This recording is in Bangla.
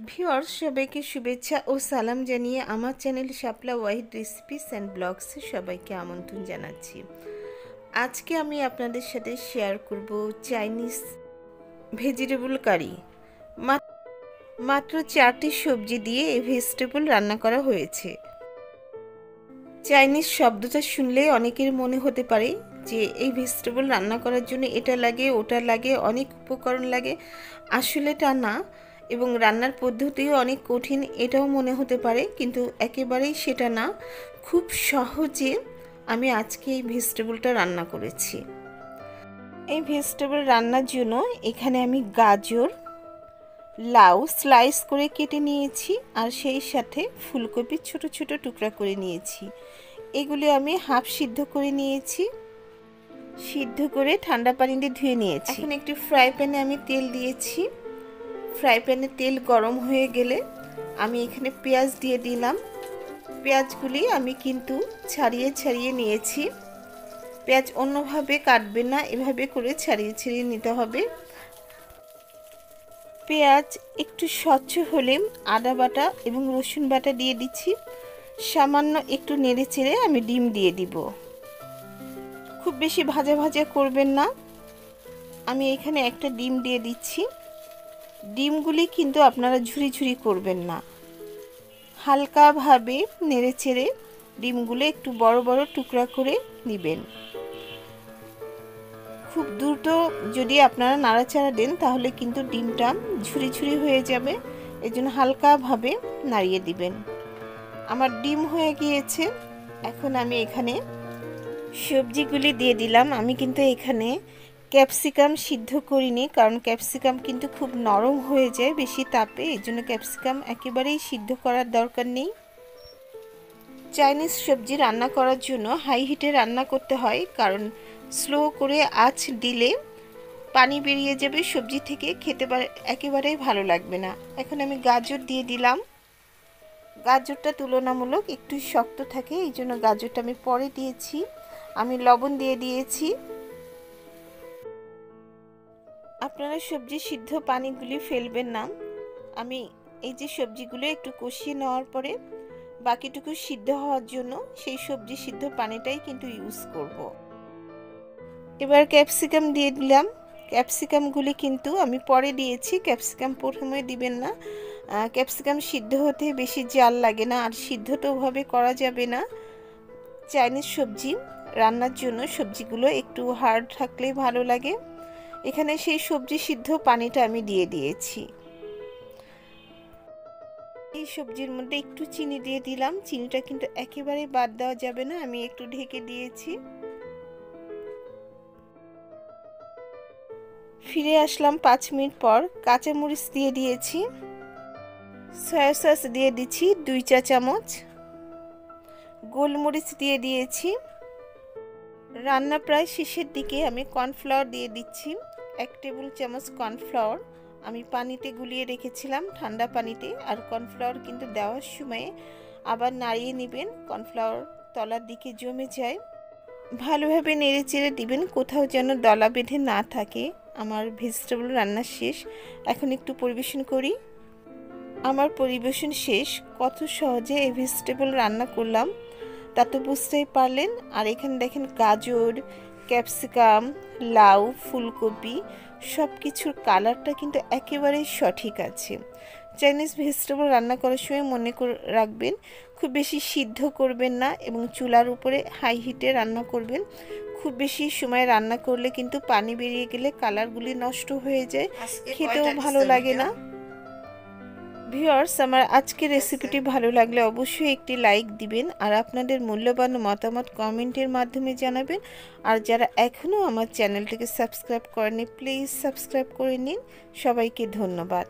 ভিউয়ার্স সবাইকে শুভেচ্ছা ও সালাম জানিয়ে আমার channel Shapla Wahid recipes and ব্লগসে সবাইকে আমন্ত্রণ জানাচ্ছি। আজকে আমি আপনাদের সাথে শেয়ার করব চাইনিজ ভেজিটেবল কারি। মাত্র 4টি সবজি দিয়ে এই ভেজিটেবল রান্না করা হয়েছে। চাইনিজ শব্দটা শুনলে অনেকের মনে হতে পারে যে এই ভেজিটেবল রান্না করার জন্য এটা লাগে ওটা লাগে, অনেক উপকরণ লাগে। আসলে তা না, এবং রান্নার পদ্ধতিও অনেক কঠিন এটাও মনে হতে পারে, কিন্তু একেবারেই সেটা না। খুব সহজে আমি আজকে এই ভেজিটেবলটা রান্না করেছি। এই ভেজিটেবল রান্নার জন্য এখানে আমি গাজর, লাউ স্লাইস করে কেটে নিয়েছি, আর সেই সাথে ফুলকপি ছোট ছোট টুকরা করে নিয়েছি। এগুলি আমি হাফ সিদ্ধ করে নিয়েছি, সিদ্ধ করে ঠান্ডা পানিতে ধুয়ে নিয়েছি। এখন একটি ফ্রাই প্যানে আমি তেল দিয়েছি। ফ্রাই প্যানে তেল গরম হয়ে গেলে আমি এখানে পেঁয়াজ দিয়ে দিলাম। পেঁয়াজগুলি আমি কিন্তু ছাড়িয়ে ছাড়িয়ে নিয়েছি। পেঁয়াজ অন্যভাবে কাটবে না, এভাবে করে ছাড়িয়ে ছাড়িয়ে নিতে হবে। পেঁয়াজ একটু স্বচ্ছ হলে আদা বাটা এবং রসুন বাটা দিয়ে দিচ্ছি। সামান্য একটু নেড়ে চেড়ে আমি ডিম দিয়ে দিব। খুব বেশি ভাজা ভাজা করবেন না। আমি এখানে একটা ডিম দিয়ে দিচ্ছি। ডিমগুলি কিন্তু আপনারা ঝুরি ঝুরি করবেন না, হালকাভাবে নেড়ে চেড়ে ডিমগুলো একটু বড় বড় টুকরা করে নেবেন। খুব দ্রুত যদি আপনারা নাড়াচাড়া দেন তাহলে কিন্তু ডিমটা ঝুরি ঝুরি হয়ে যাবে, এই জন্য হালকাভাবে নাড়িয়ে দিবেন। আমার ডিম হয়ে গিয়েছে। এখন আমি এখানে সবজিগুলি দিয়ে দিলাম। আমি কিন্তু এখানে ক্যাপসিকাম সিদ্ধ করিনি, কারণ ক্যাপসিকাম কিন্তু খুব নরম হয়ে যায় বেশি তাপে, এই জন্য ক্যাপসিকাম একেবারেই সিদ্ধ করার দরকার নেই। চাইনিজ সবজি রান্না করার জন্য হাই হিটে রান্না করতে হয়, কারণ স্লো করে আঁচ দিলে পানি বেরিয়ে যাবে সবজি থেকে, খেতে একেবারেই ভালো লাগবে না। এখন আমি গাজর দিয়ে দিলাম। গাজরটা তুলনামূলক একটু শক্ত থাকে, এই জন্য গাজরটা আমি পরে দিয়েছি। আমি লবণ দিয়ে দিয়েছি। আপনারা সবজি সিদ্ধ পানিগুলি ফেলবেন না। আমি এই যে সবজিগুলো একটু কষিয়ে নেওয়ার পরে বাকিটুকু সিদ্ধ হওয়ার জন্য সেই সবজি সিদ্ধ পানিটাই কিন্তু ইউজ করব। এবার ক্যাপসিকাম দিয়ে দিলাম। ক্যাপসিকামগুলি কিন্তু আমি পরে দিয়েছি, ক্যাপসিকাম প্রথমে দিবেন না। ক্যাপসিকাম সিদ্ধ হতে বেশি জাল লাগে না, আর সিদ্ধ তো ওভাবে করা যাবে না। চাইনিজ সবজি রান্নার জন্য সবজিগুলো একটু হার্ড থাকলেই ভালো লাগে। এখানে সেই সবজি সিদ্ধ পানিটা আমি দিয়ে দিয়েছি। এই সবজির মধ্যে একটু চিনি দিয়ে দিলাম। চিনিটা কিন্তু একেবারে বাদ দেওয়া যাবে না, আমি একটু ঢেকে দিয়েছি। ফিরে আসলাম 5 মিনিট পর। কাঁচামরিচ দিয়ে দিয়েছি। সয়া সস দিয়ে দিচ্ছি 2 চা চামচ। গোলমরিচ দিয়ে দিয়েছি। রান্না প্রায় শেষের দিকে আমি কর্নফ্লাওয়ার দিয়ে দিচ্ছি। 1 টেবিল চামচ কর্নফ্লাওয়ার আমি পানিতে গুলিয়ে রেখেছিলাম, ঠান্ডা পানিতে। আর কর্নফ্লাওয়ার কিন্তু দেওয়ার সময় আবার নাড়িয়ে নেবেন, কর্নফ্লাওয়ার তলার দিকে জমে যায়। ভালোভাবে নেড়ে চেড়ে দিবেন, কোথাও যেন দলা বেঁধে না থাকে। আমার ভেজিটেবল রান্না শেষ। এখন একটু পরিবেশন করি। আমার পরিবেশন শেষ। কত সহজে এই ভেজিটেবল রান্না করলাম তা তো বুঝতেই পারলেন। আর এখানে দেখেন গাজর, ক্যাপসিকাম, লাউ, ফুলকপি সব কিছুর কালারটা কিন্তু একেবারেই সঠিক আছে। চাইনিজ ভেজিটেবল রান্না করার সময় মনে রাখবেন খুব বেশি সিদ্ধ করবেন না, এবং চুলার উপরে হাই হিটে রান্না করবেন। খুব বেশি সময় রান্না করলে কিন্তু পানি বেরিয়ে গেলে কালারগুলি নষ্ট হয়ে যায়, খেতেও ভালো লাগে না। ভিউয়ার্স, আমার আজকের রেসিপিটি ভালো লাগলে অবশ্যই একটি লাইক দিবেন, আর আপনাদের মূল্যবান মতামত কমেন্টের মাধ্যমে জানাবেন। আর যারা এখনও আমার চ্যানেলটিকে সাবস্ক্রাইব করেনি প্লিজ সাবস্ক্রাইব করে নিন। সবাইকে ধন্যবাদ।